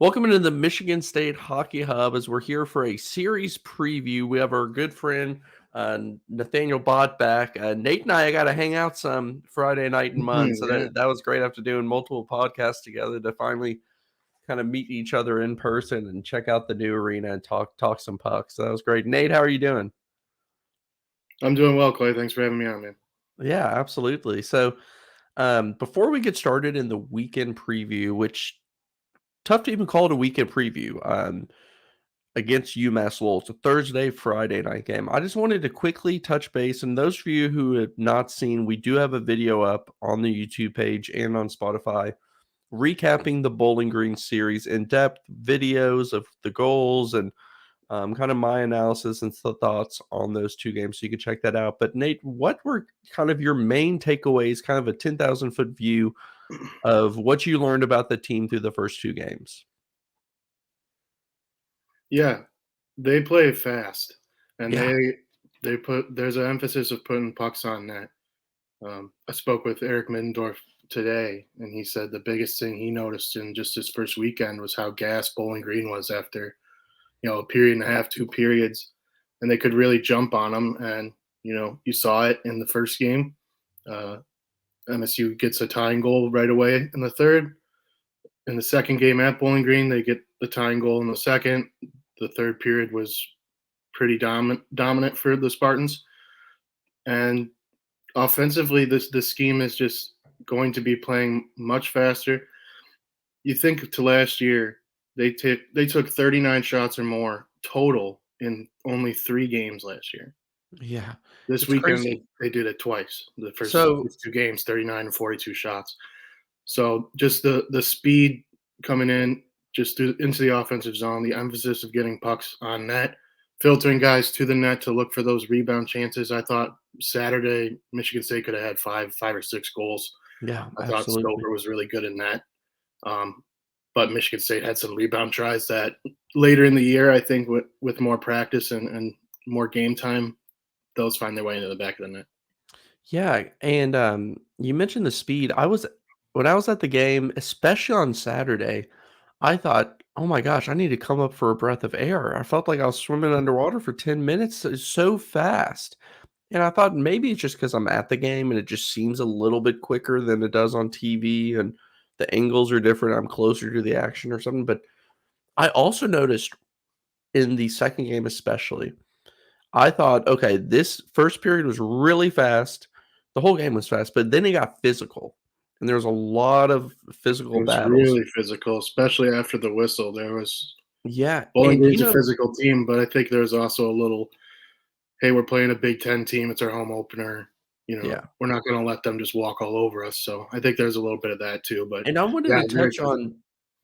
Welcome into the Michigan State Hockey Hub as we're here for a series preview. We have our good friend Nathaniel Bott back. Nate and I got to hang out some Friday night and month, so Yeah. that was great after doing multiple podcasts together to finally kind of meet each other in person and check out the new arena and talk some pucks. So that was great. Nate, how are you doing? I'm doing well, Clay. Thanks for having me on, man. Yeah, absolutely. So before we get started in the weekend preview, which tough to even call it a weekend preview. Against UMass Lowell. It's a Thursday, Friday night game. I just wanted to quickly touch base. And those of you who have not seen, we do have a video up on the YouTube page and on Spotify recapping the Bowling Green series in depth videos of the goals and kind of my analysis and thoughts on those two games. So you can check that out. But Nate, what were kind of your main takeaways, kind of a 10,000-foot view of what you learned about the team through the first two games? Yeah, they play fast, and Yeah. there's an emphasis of putting pucks on net. I spoke with Eric Middendorf today, and he said the biggest thing he noticed in just his first weekend was how gassed Bowling Green was after a period and a half, 2 periods, and they could really jump on them. And you saw it in the first game. Uh, MSU gets a tying goal right away in the third. In the second game at Bowling Green, they get the tying goal in the second. The third period was pretty dominant for the Spartans. And offensively, this scheme is just going to be playing much faster. You think to last year, they took 39 shots or more total in only 3 games last year. Yeah. This It's weekend crazy. they did it twice. The first So 2 games, 39 and 42 shots. So just the speed coming in, into the offensive zone, the emphasis of getting pucks on net, filtering guys to the net to look for those rebound chances. I thought Saturday Michigan State could have had five or six goals. yeah, I thought absolutely. Stover was really good in that. Um, but Michigan State had some rebound tries that later in the year, I think with more practice and more game time, those find their way into the back of the net. Yeah, and, you mentioned the speed. When I was at the game, especially on Saturday, I thought, "Oh my gosh, I need to come up for a breath of air." I felt like I was swimming underwater for 10 minutes, it's so fast, and I thought maybe it's just because 'cause I'm at the game and it just seems a little bit quicker than it does on TV, and the angles are different, I'm closer to the action or something, but I also noticed in the second game especially, I thought, okay, this first period was really fast. The whole game was fast, but then it got physical, and there was a lot of It physical was battles. really physical, especially after the whistle. There was Yeah, Bowling and, Green's a physical team, but I think there's also a little, hey, we're playing a Big Ten team. It's our home opener. yeah, We're not going to let them just walk all over us. So I think there's a little bit of that too. But and I wanted yeah, to very touch physical. on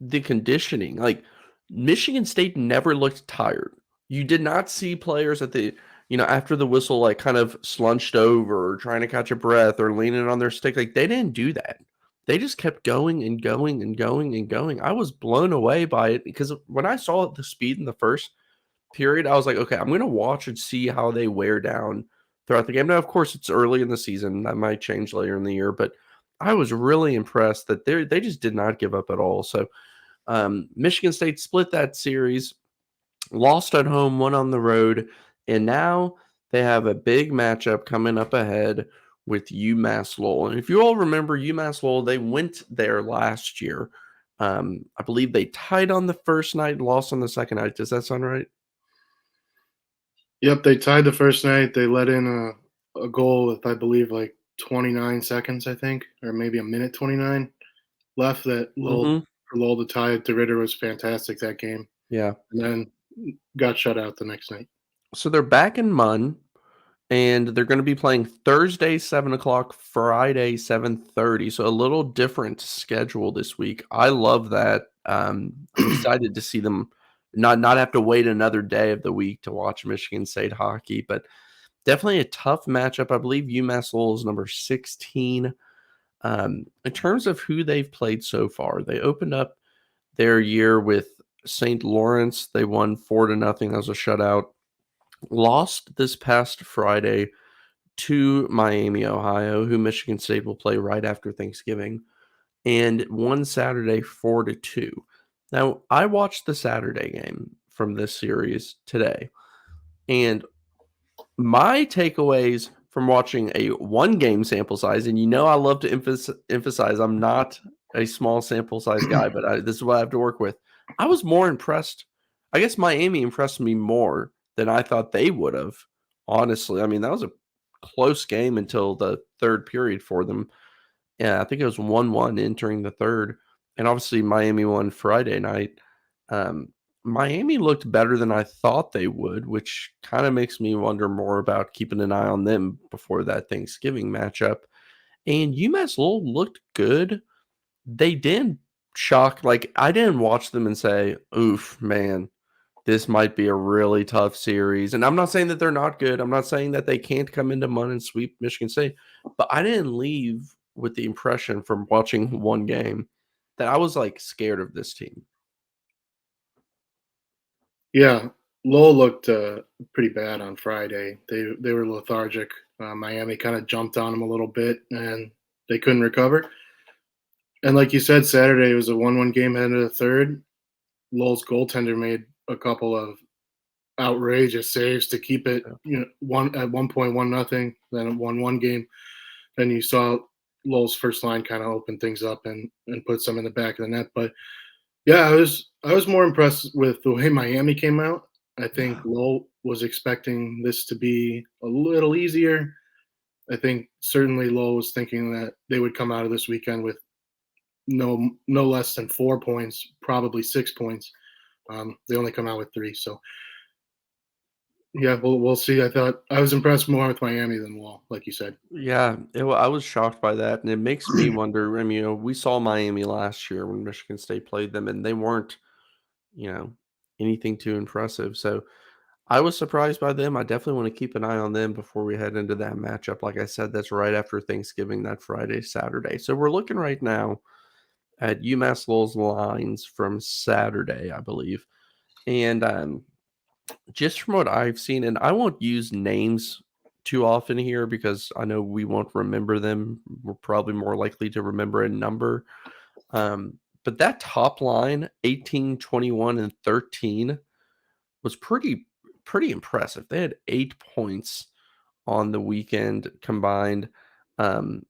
the conditioning. Like, Michigan State never looked tired. You did not see players at after the whistle, like, kind of slunched over or trying to catch a breath or leaning on their stick. Like, they didn't do that. They just kept going and going and going and going. I was blown away by it because when I saw the speed in the first period, I was like, okay, I'm going to watch and see how they wear down throughout the game. Now, of course, it's early in the season. That might change later in the year, but I was really impressed that they just did not give up at all. So Michigan State split that series, lost at home, won on the road, and now they have a big matchup coming up ahead with UMass Lowell. And if you all remember UMass Lowell, they went there last year. I believe they tied on the first night, lost on the second night. Does that sound right? Yep, they tied the first night. They let in a goal with, I believe, like 29 seconds, I think, or maybe a minute 29 left. That Lowell Mhm. for Lowell to tie it. DeRitter was fantastic that game, Yeah. and then got shut out the next night. So they're back in Munn, and they're gonna be playing Thursday, 7 o'clock, Friday, 7:30, so a little different schedule this week. I love that. I'm excited to see them not have to wait another day of the week to watch Michigan State hockey, but definitely a tough matchup. I believe UMass Lowell is number 16. In terms of who they've played so far, they opened up their year with St. Lawrence. They won 4-0. That was a shutout. Lost this past Friday to Miami, Ohio, who Michigan State will play right after Thanksgiving, and won Saturday 4-2. Now, I watched the Saturday game from this series today, and my takeaways from watching a one game sample size, and I love to emphasize I'm not a small sample size guy, but this is what I have to work with. I was more impressed. I guess Miami impressed me more than I thought they would have. Honestly, I mean that was a close game until the third period for them. Yeah, I think it was 1-1 entering the third, and obviously Miami won Friday night. Um, Miami looked better than I thought they would, which kind of makes me wonder more about keeping an eye on them before that Thanksgiving matchup. And UMass Lowell looked good. They did shock. Like I didn't watch them and say, "Oof, man, this might be a really tough series." And I'm not saying that they're not good. I'm not saying that they can't come into Munn and sweep Michigan State, but I didn't leave with the impression from watching one game that I was like scared of this team. Yeah, Lowell looked pretty bad on Friday. They were lethargic. Miami kind of jumped on them a little bit, and they couldn't recover. And like you said, Saturday was a 1-1 game heading to the third. Lowell's goaltender made a couple of outrageous saves to keep it, one at 1.1 nothing. Then 1-1 game. Then you saw Lowell's first line kind of open things up and put some in the back of the net. But yeah, I was more impressed with the way Miami came out. I think Yeah. Lowell was expecting this to be a little easier. I think certainly Lowell was thinking that they would come out of this weekend with no less than 4 points, probably 6 points. They only come out with three, so yeah, we'll see. I thought I was impressed more with Miami than Lowell, like you said. Yeah, I was shocked by that, and it makes me wonder. I mean, we saw Miami last year when Michigan State played them, and they weren't, you know, anything too impressive. So I was surprised by them. I definitely want to keep an eye on them before we head into that matchup. Like I said, that's right after Thanksgiving, that Friday, Saturday. So we're looking right now at UMass Lowell's lines from Saturday, I believe. And just from what I've seen, and I won't use names too often here because I know we won't remember them. We're probably more likely to remember a number. But that top line, 18, 21, and 13, was pretty impressive. They had 8 points on the weekend combined. Um,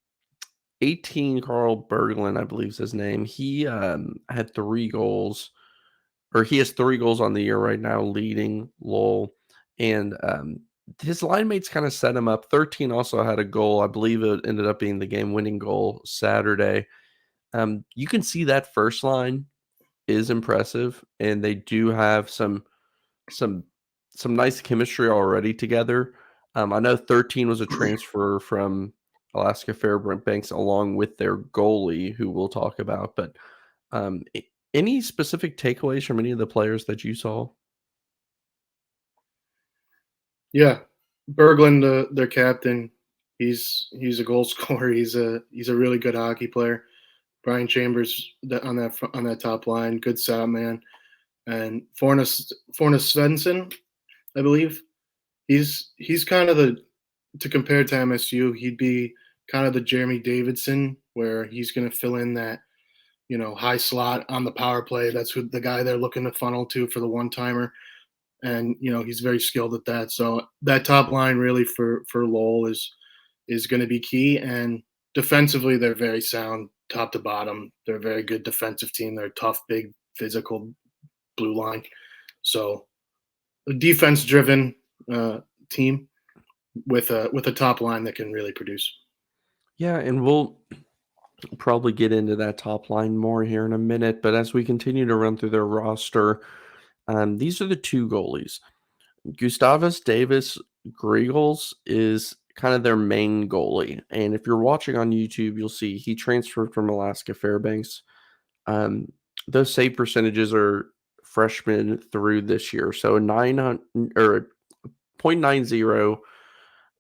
18, Carl Berglund, I believe is his name. He had 3 goals, or he has 3 goals on the year right now, leading Lowell. And his line mates kind of set him up. 13 also had a goal. I believe it ended up being the game winning goal Saturday. You can see that first line is impressive, and they do have some some nice chemistry already together. I know 13 was a transfer from Alaska Fairbanks along with their goalie, who we'll talk about. But any specific takeaways from any of the players that you saw? Yeah, Berglund, their captain, he's a goal scorer. He's a really good hockey player. Brian Chambers on that top line, good setup man, and Fornes Svensson, I believe he's kind of the to compare to MSU, he'd be kind of the Jeremy Davidson where he's going to fill in that high slot on the power play. That's who the guy they're looking to funnel to for the one timer, and he's very skilled at that. So that top line really for Lowell is going to be key. And defensively, they're very sound, top to bottom. They're a very good defensive team. They're a tough, big, physical blue line. So a defense-driven team with a top line that can really produce. Yeah, and we'll probably get into that top line more here in a minute. But as we continue to run through their roster, these are the 2 goalies. Gustavus Davis Griegels is kind of their main goalie. And if you're watching on YouTube, you'll see he transferred from Alaska Fairbanks. Um, those save percentages are freshmen through this year. So 900 or point 0.90,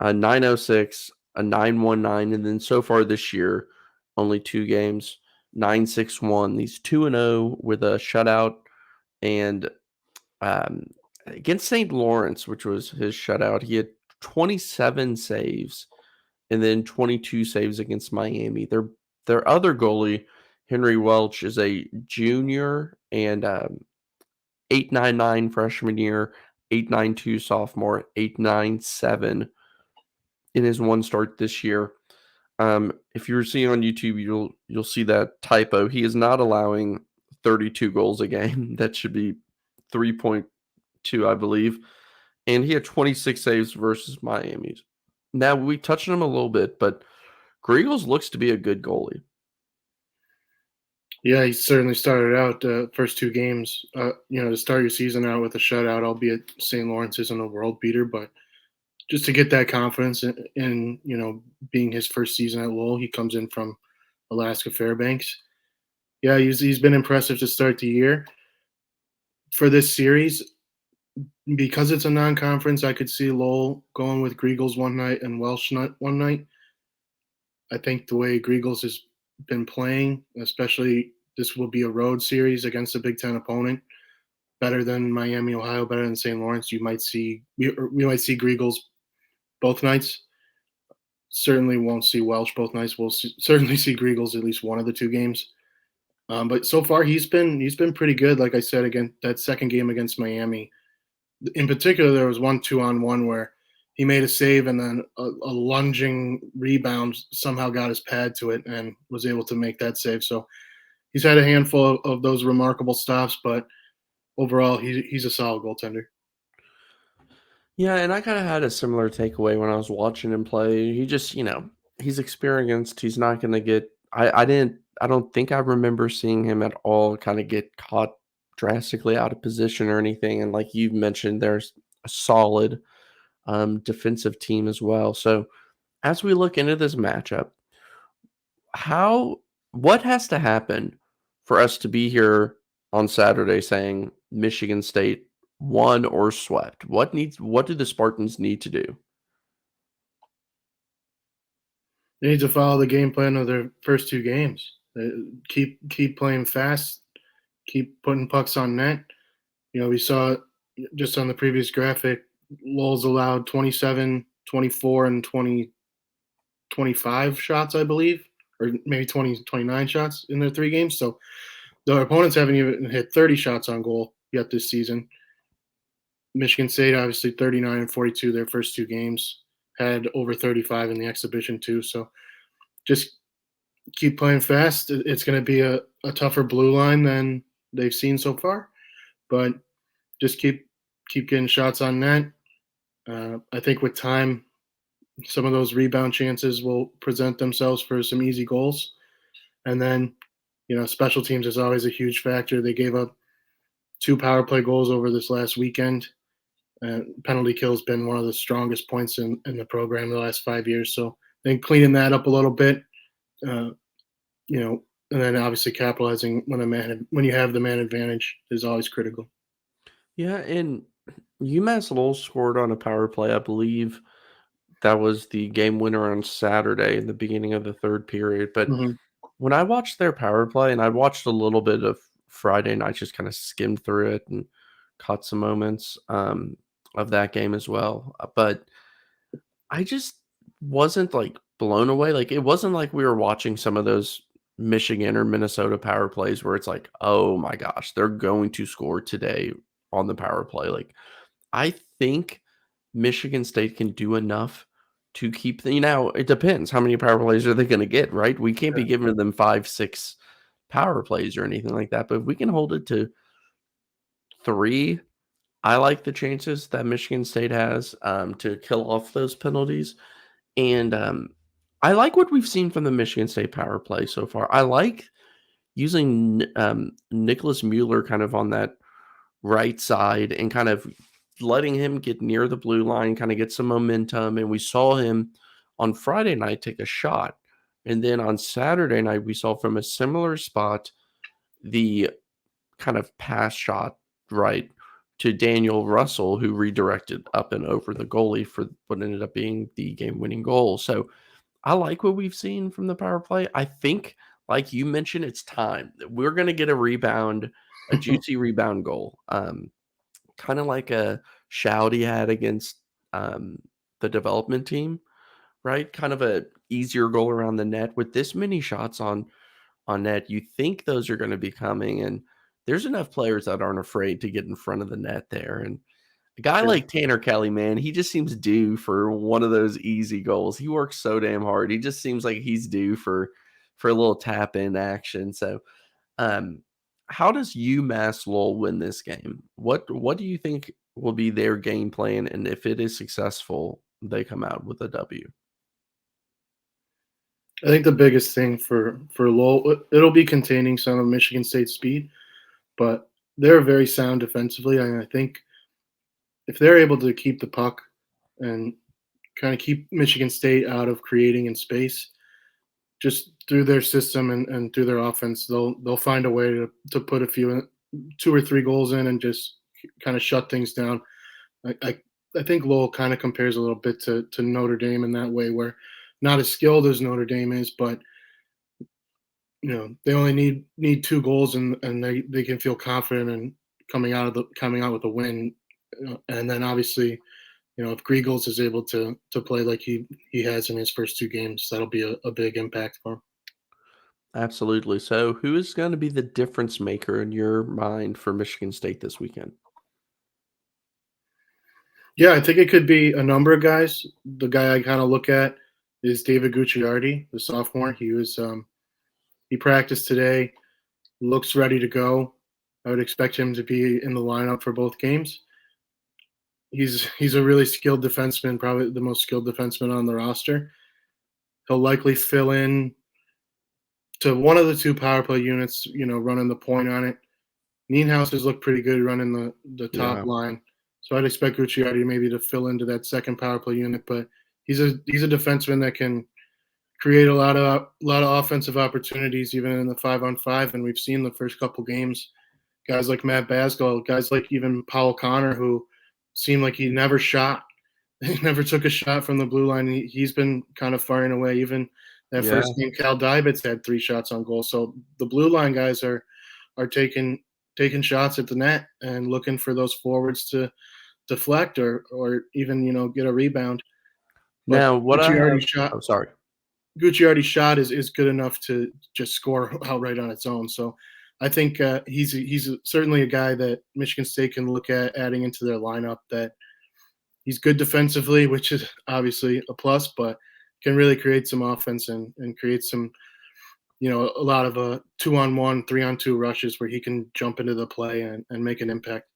a 906, a 919, and then so far this year, only 2 games, 961. These 2-0 with a shutout, and um, against St. Lawrence, which was his shutout, he had 27 saves and then 22 saves against Miami. Their other goalie, Henry Welch, is a junior and 8.99 freshman year, 8.92 sophomore, 8.97 in his one start this year. If you're seeing on YouTube, you'll see that typo. He is not allowing 32 goals a game. That should be 3.2, I believe. And he had 26 saves versus Miami's. Now we touched on him a little bit, but Griegels looks to be a good goalie. Yeah, he certainly started out first two games. To start your season out with a shutout, albeit St. Lawrence isn't a world beater, but just to get that confidence in being his first season at Lowell, he comes in from Alaska Fairbanks. Yeah, he's been impressive to start the year. For this series, because it's a non-conference, I could see Lowell going with Griegels one night and Welsh one night. I think the way Griegels has been playing, especially this will be a road series against a Big Ten opponent, better than Miami, Ohio, better than St. Lawrence. We might see Griegels both nights. Certainly won't see Welsh both nights. Certainly see Griegels at least one of the two games. But so far he's been pretty good. Like I said, again, that second game against Miami, in particular, there was one 2-on-1 where he made a save and then a lunging rebound somehow got his pad to it and was able to make that save. So he's had a handful of those remarkable stops, but overall, he's a solid goaltender. Yeah, and I kind of had a similar takeaway when I was watching him play. He just, he's experienced. He's not going to get. I don't think I remember seeing him at all kind of get caught drastically out of position or anything. And like you've mentioned, there's a solid defensive team as well. So as we look into this matchup, how what has to happen for us to be here on Saturday saying Michigan State won or swept? What do the Spartans need to do? They need to follow the game plan of their first two games. Keep playing fast, keep putting pucks on net. We saw just on the previous graphic, Lowell's allowed 27, 24, and 20, 25 shots, I believe, or maybe 20, 29 shots in their three games. So the opponents haven't even hit 30 shots on goal yet this season. Michigan State, obviously, 39 and 42 their first two games, had over 35 in the exhibition, too. So just keep playing fast. It's going to be a tougher blue line than they've seen so far, but just keep getting shots on net. I think with time, some of those rebound chances will present themselves for some easy goals. And then, special teams is always a huge factor. They gave up 2 power play goals over this last weekend. Penalty kill has been one of the strongest points in the program the last 5 years. So I think cleaning that up a little bit, and then obviously capitalizing when you have the man advantage is always critical. Yeah, and UMass Lowell scored on a power play, I believe that was the game winner on Saturday in the beginning of the third period. But Mm-hmm. when I watched their power play, and I watched a little bit of Friday night, just kind of skimmed through it and caught some moments of that game as well. But I just wasn't like blown away. Like it wasn't like we were watching some of those Michigan or Minnesota power plays where it's like, oh my gosh, they're going to score today on the power play. Like I think Michigan State can do enough to keep it depends how many power plays are they going to get, right? We can't be giving them 5, 6 power plays or anything like that. But if we can hold it to 3, I like the chances that Michigan State has to kill off those penalties. And I like what we've seen from the Michigan State power play so far. I like using Nicholas Mueller kind of on that right side and kind of letting him get near the blue line, kind of get some momentum. And we saw him on Friday night take a shot. And then on Saturday night, we saw from a similar spot the kind of pass shot right to Daniel Russell, who redirected up and over the goalie for what ended up being the game winning goal. So I like what we've seen from the power play. I think, like you mentioned, it's time. We're going to get a rebound, a juicy rebound goal. Kind of like a Shouty had against the development team, right? Kind of a easier goal around the net with this many shots on net. You think those are going to be coming, and there's enough players that aren't afraid to get in front of the net there. And a guy True. like Tanner Kelly, man, he just seems due for one of those easy goals. He works so damn hard. He just seems like he's due for a little tap in action. So, um, how does UMass Lowell win this game? What do you think will be their game plan? And if it is successful, they come out with a W. I think the biggest thing for Lowell, it'll be containing some of Michigan State's speed, but they're very sound defensively. And I think if they're able to keep the puck and kind of keep Michigan State out of creating in space, just through their system and through their offense, they'll find a way to put a few, 2 or 3 goals in and just kind of shut things down. I think Lowell kind of compares a little bit to Notre Dame in that way, where not as skilled as Notre Dame is, but they only need 2 goals and they can feel confident in coming out with a win. And then obviously, if Griegels is able to play like he has in his first 2 games, that'll be a big impact for him. Absolutely. So, who is going to be the difference maker in your mind for Michigan State this weekend? Yeah, I think it could be a number of guys. The guy I kind of look at is David Gucciardi, the sophomore. He practiced today, looks ready to go. I would expect him to be in the lineup for both games. He's a really skilled defenseman, probably the most skilled defenseman on the roster. He'll likely fill in to one of the 2 power play units, running the point on it. Nienhaus has looked pretty good running the top Yeah. line, so I'd expect Gucciardi maybe to fill into that second power play unit. But he's a defenseman that can create a lot of offensive opportunities even in the 5-on-5, and we've seen the first couple games guys like Matt Basgall, guys like even Paul Connor, who seemed like he never shot, he never took a shot from the blue line. He's been kind of firing away. Even that Yeah. first game, Cal Dybitz had 3 shots on goal. So the blue line guys are taking shots at the net and looking for those forwards to deflect or even get a rebound. But Now, what I Gucciardi's have shot oh, sorry. Gucciardi's shot is good enough to just score outright on its own. So I think he's certainly a guy that Michigan State can look at adding into their lineup. That he's good defensively, which is obviously a plus, but can really create some offense and create some a lot of 2-on-1, 3-on-2 rushes where he can jump into the play and make an impact.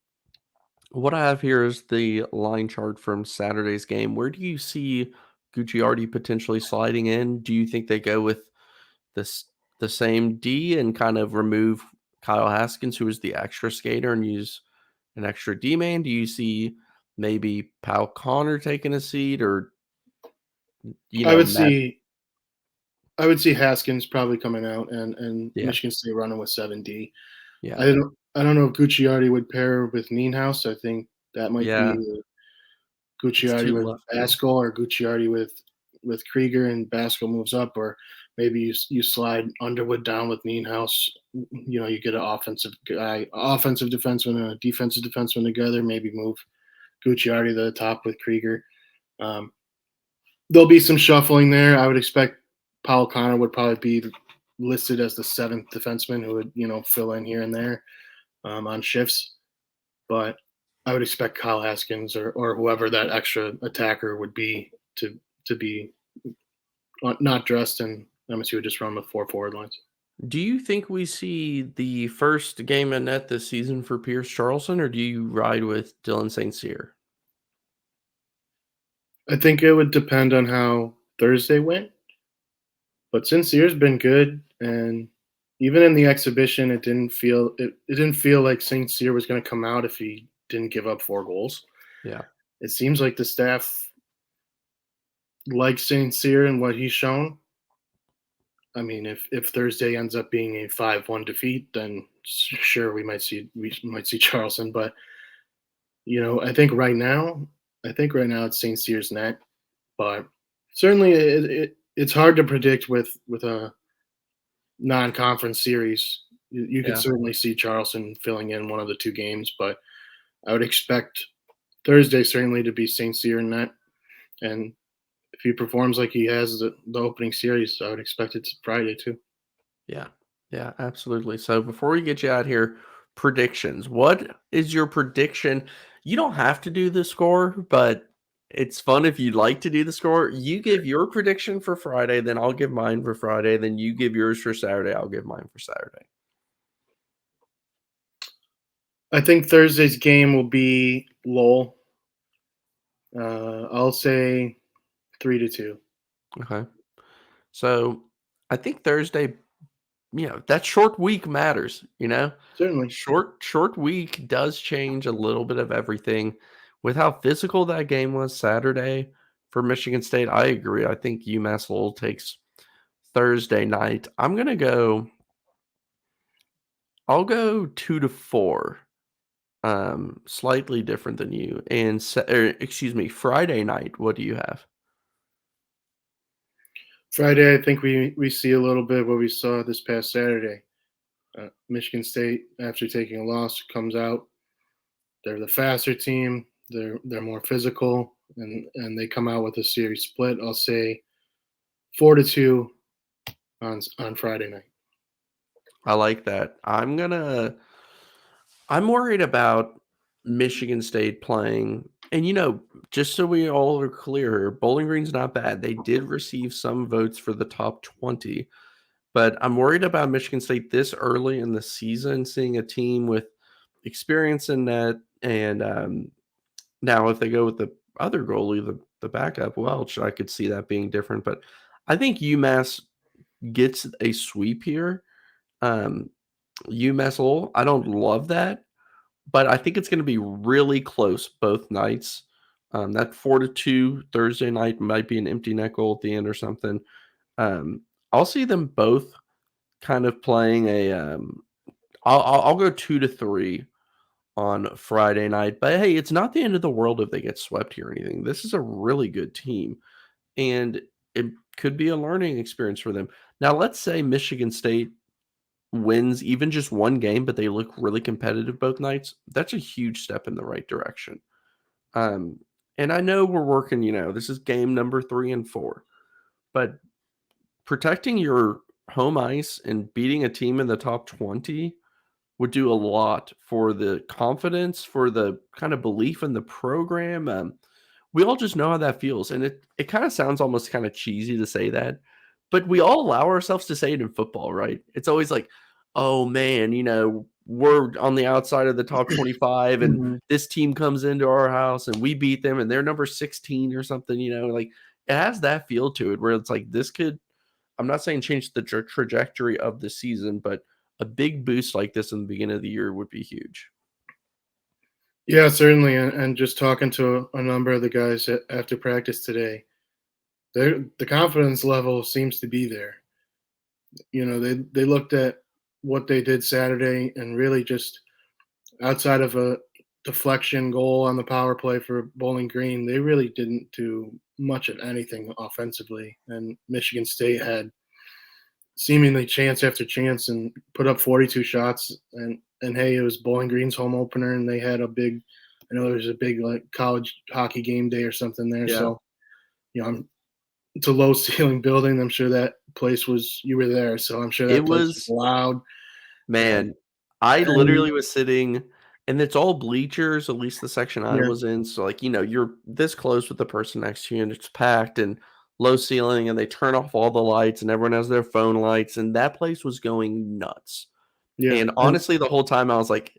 What I have here is the line chart from Saturday's game. Where do you see Gucciardi potentially sliding in? Do you think they go with this the same D and kind of remove Kyle Haskins, who is the extra skater, and use an extra D man? Do you see maybe Pal Connor taking a seat, or I would Matt? see I would see Haskins probably coming out and Yeah, Michigan State running with 7D. yeah, I don't know if Gucciardi would pair with Nienhaus. I think that might yeah. be It's Gucciardi too with lefty. Baskell or Gucciardi with Krieger and Baskell moves up, or maybe you slide Underwood down with Nienhaus. You get an offensive guy, offensive defenseman, and a defensive defenseman together. Maybe move Gucciardi to the top with Krieger. Um, there'll be some shuffling there. I would expect Paul Connor would probably be listed as the 7th defenseman who would fill in here and there on shifts. But I would expect Kyle Haskins or whoever that extra attacker would be to be not dressed, and MSU would just run with 4 forward lines. Do you think we see the first game in net this season for Pierce Charleston, or do you ride with Dylan St. Cyr? I think it would depend on how Thursday went, but since year's been good, and even in the exhibition, it didn't feel like St. Cyr was going to come out if he didn't give up 4 goals. Yeah, It seems like the staff likes St. Cyr and what he's shown. I mean, if Thursday ends up being a 5-1 defeat, then sure we might see Charleston. But I think right now it's St. Cyr's net. But certainly it's hard to predict with a non-conference series. You could yeah. certainly see Charleston filling in one of the 2 games, but I would expect Thursday certainly to be St. Cyr net. And if he performs like he has the opening series, I would expect it Friday too. Yeah. Yeah, absolutely. So before we get you out here, predictions. What is your prediction? You don't have to do the score, but it's fun if you'd like to do the score. You give your prediction for Friday, then I'll give mine for Friday, then you give yours for Saturday, I'll give mine for Saturday. I think Thursday's game will be Lowell. I'll say 3-2. Okay. So I think Thursday, that short week matters, Certainly. Short week does change a little bit of everything. With how physical that game was Saturday for Michigan State, I agree. I think UMass Lowell takes Thursday night. I'll go 2-4. Slightly different than you. And excuse me, Friday night, what do you have? Friday, I think we see a little bit of what we saw this past Saturday. Michigan State, after taking a loss, comes out. They're the faster team. They're more physical, and they come out with a series split. I'll say 4-2 on Friday night. I like that. I'm worried about Michigan State playing, and just so we all are clear, Bowling Green's not bad. They did receive some votes for the top 20, but I'm worried about Michigan State this early in the season, seeing a team with experience in net, and now if they go with the other goalie, the backup Welch, I could see that being different. But I think UMass gets a sweep here. Um, UMass Lowell, I don't love that, but I think it's going to be really close both nights. That 4-2 Thursday night might be an empty net goal at the end or something. Um, I'll see them both kind of playing a. I'll go 2-3 on Friday night, but hey, it's not the end of the world if they get swept here or anything. This is a really good team, and it could be a learning experience for them. Now, let's say Michigan State wins even just one game, but they look really competitive both nights. That's a huge step in the right direction. Um, and I know we're working, this is game number 3 and 4, but protecting your home ice and beating a team in the top 20 would do a lot for the confidence, for the kind of belief in the program. We all just know how that feels, and it kind of sounds almost kind of cheesy to say that, but we all allow ourselves to say it in football, right? It's always like, "Oh man, we're on the outside of the top 25, and Mm-hmm. this team comes into our house and we beat them, and they're number 16 or something." Like it has that feel to it where it's like this could. I'm not saying change the trajectory of the season, but a big boost like this in the beginning of the year would be huge. Yeah, certainly. And just talking to a number of the guys after practice today, the confidence level seems to be there. They looked at what they did Saturday and really just outside of a deflection goal on the power play for Bowling Green, they really didn't do much of anything offensively. And Michigan State had seemingly chance after chance and put up 42 shots. And hey, it was Bowling Green's home opener, and they had I know there was a big like college hockey game day or something there. Yeah. So it's a low ceiling building. I'm sure that place you were there, so I'm sure It that place was was loud. And, Man, I and literally was sitting, and it's all bleachers, at least the section I yeah, was in. So, like, you're this close with the person next to you, and it's packed and low ceiling, and they turn off all the lights, and everyone has their phone lights, and that place was going nuts. yeah, And honestly, the whole time I was like,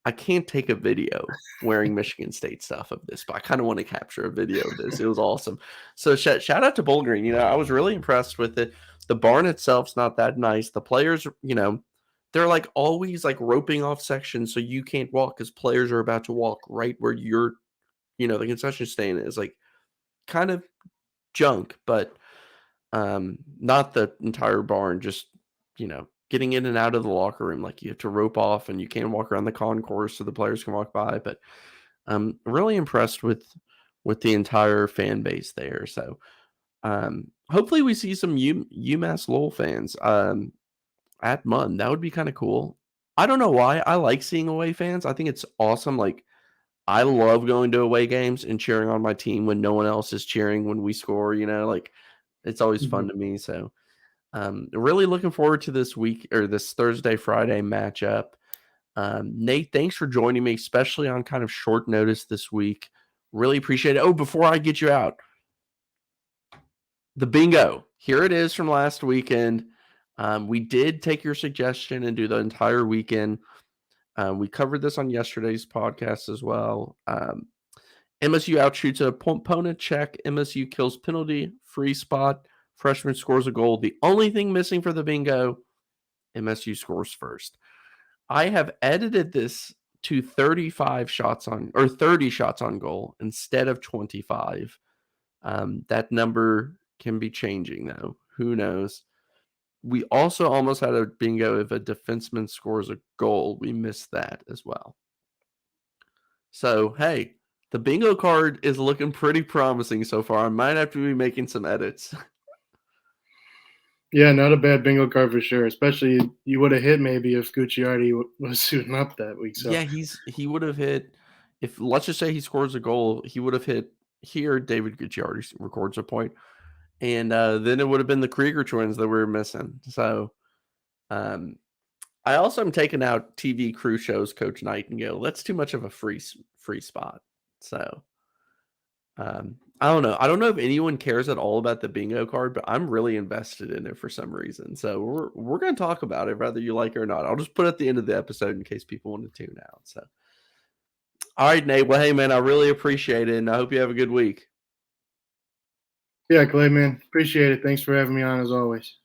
I can't take a video wearing Michigan State stuff of this, but I kind of want to capture a video of this. It was awesome. So shout out to Bowling Green. I was really impressed with it. The barn itself's not that nice. The players, they're like always like roping off sections so you can't walk because players are about to walk right where the concession stand is like kind of junk, but not the entire barn, just, getting in and out of the locker room. Like you have to rope off and you can't walk around the concourse so the players can walk by. But I'm really impressed with the entire fan base there. So hopefully we see some UMass Lowell fans at Munn. That would be kind of cool. I don't know why. I like seeing away fans. I think it's awesome. Like I love going to away games and cheering on my team when no one else is cheering when we score, like it's always fun mhm. to me. So really looking forward to this week or this Thursday, Friday matchup. Nate, thanks for joining me, especially on kind of short notice this week. Really appreciate it. Oh, before I get you out, the bingo. Here it is from last weekend. We did take your suggestion and do the entire weekend. We covered this on yesterday's podcast as well. MSU outshoots a opponent check. MSU kills penalty, free spot. Freshman scores a goal. The only thing missing for the bingo, MSU scores first. I have edited this to 35 shots on, or 30 shots on goal instead of 25. That number can be changing though. Who knows? We also almost had a bingo if a defenseman scores a goal. We missed that as well. So, hey, the bingo card is looking pretty promising so far. I might have to be making some edits. Yeah, not a bad bingo card for sure. Especially you would have hit maybe if Gucciardi was suiting up that week. So yeah, he would have hit, if let's just say he scores a goal, he would have hit here. David Gucciardi records a point, and then it would have been the Krieger twins that we were missing. So, I also am taking out TV crew shows Coach Nightingale. That's too much of a free spot. So, I don't know. I don't know if anyone cares at all about the bingo card, but I'm really invested in it for some reason. So we're going to talk about it, whether you like it or not. I'll just put it at the end of the episode in case people want to tune out. So, all right, Nate. Well, hey, man, I really appreciate it, and I hope you have a good week. yeah, Clay, man, appreciate it. Thanks for having me on as always.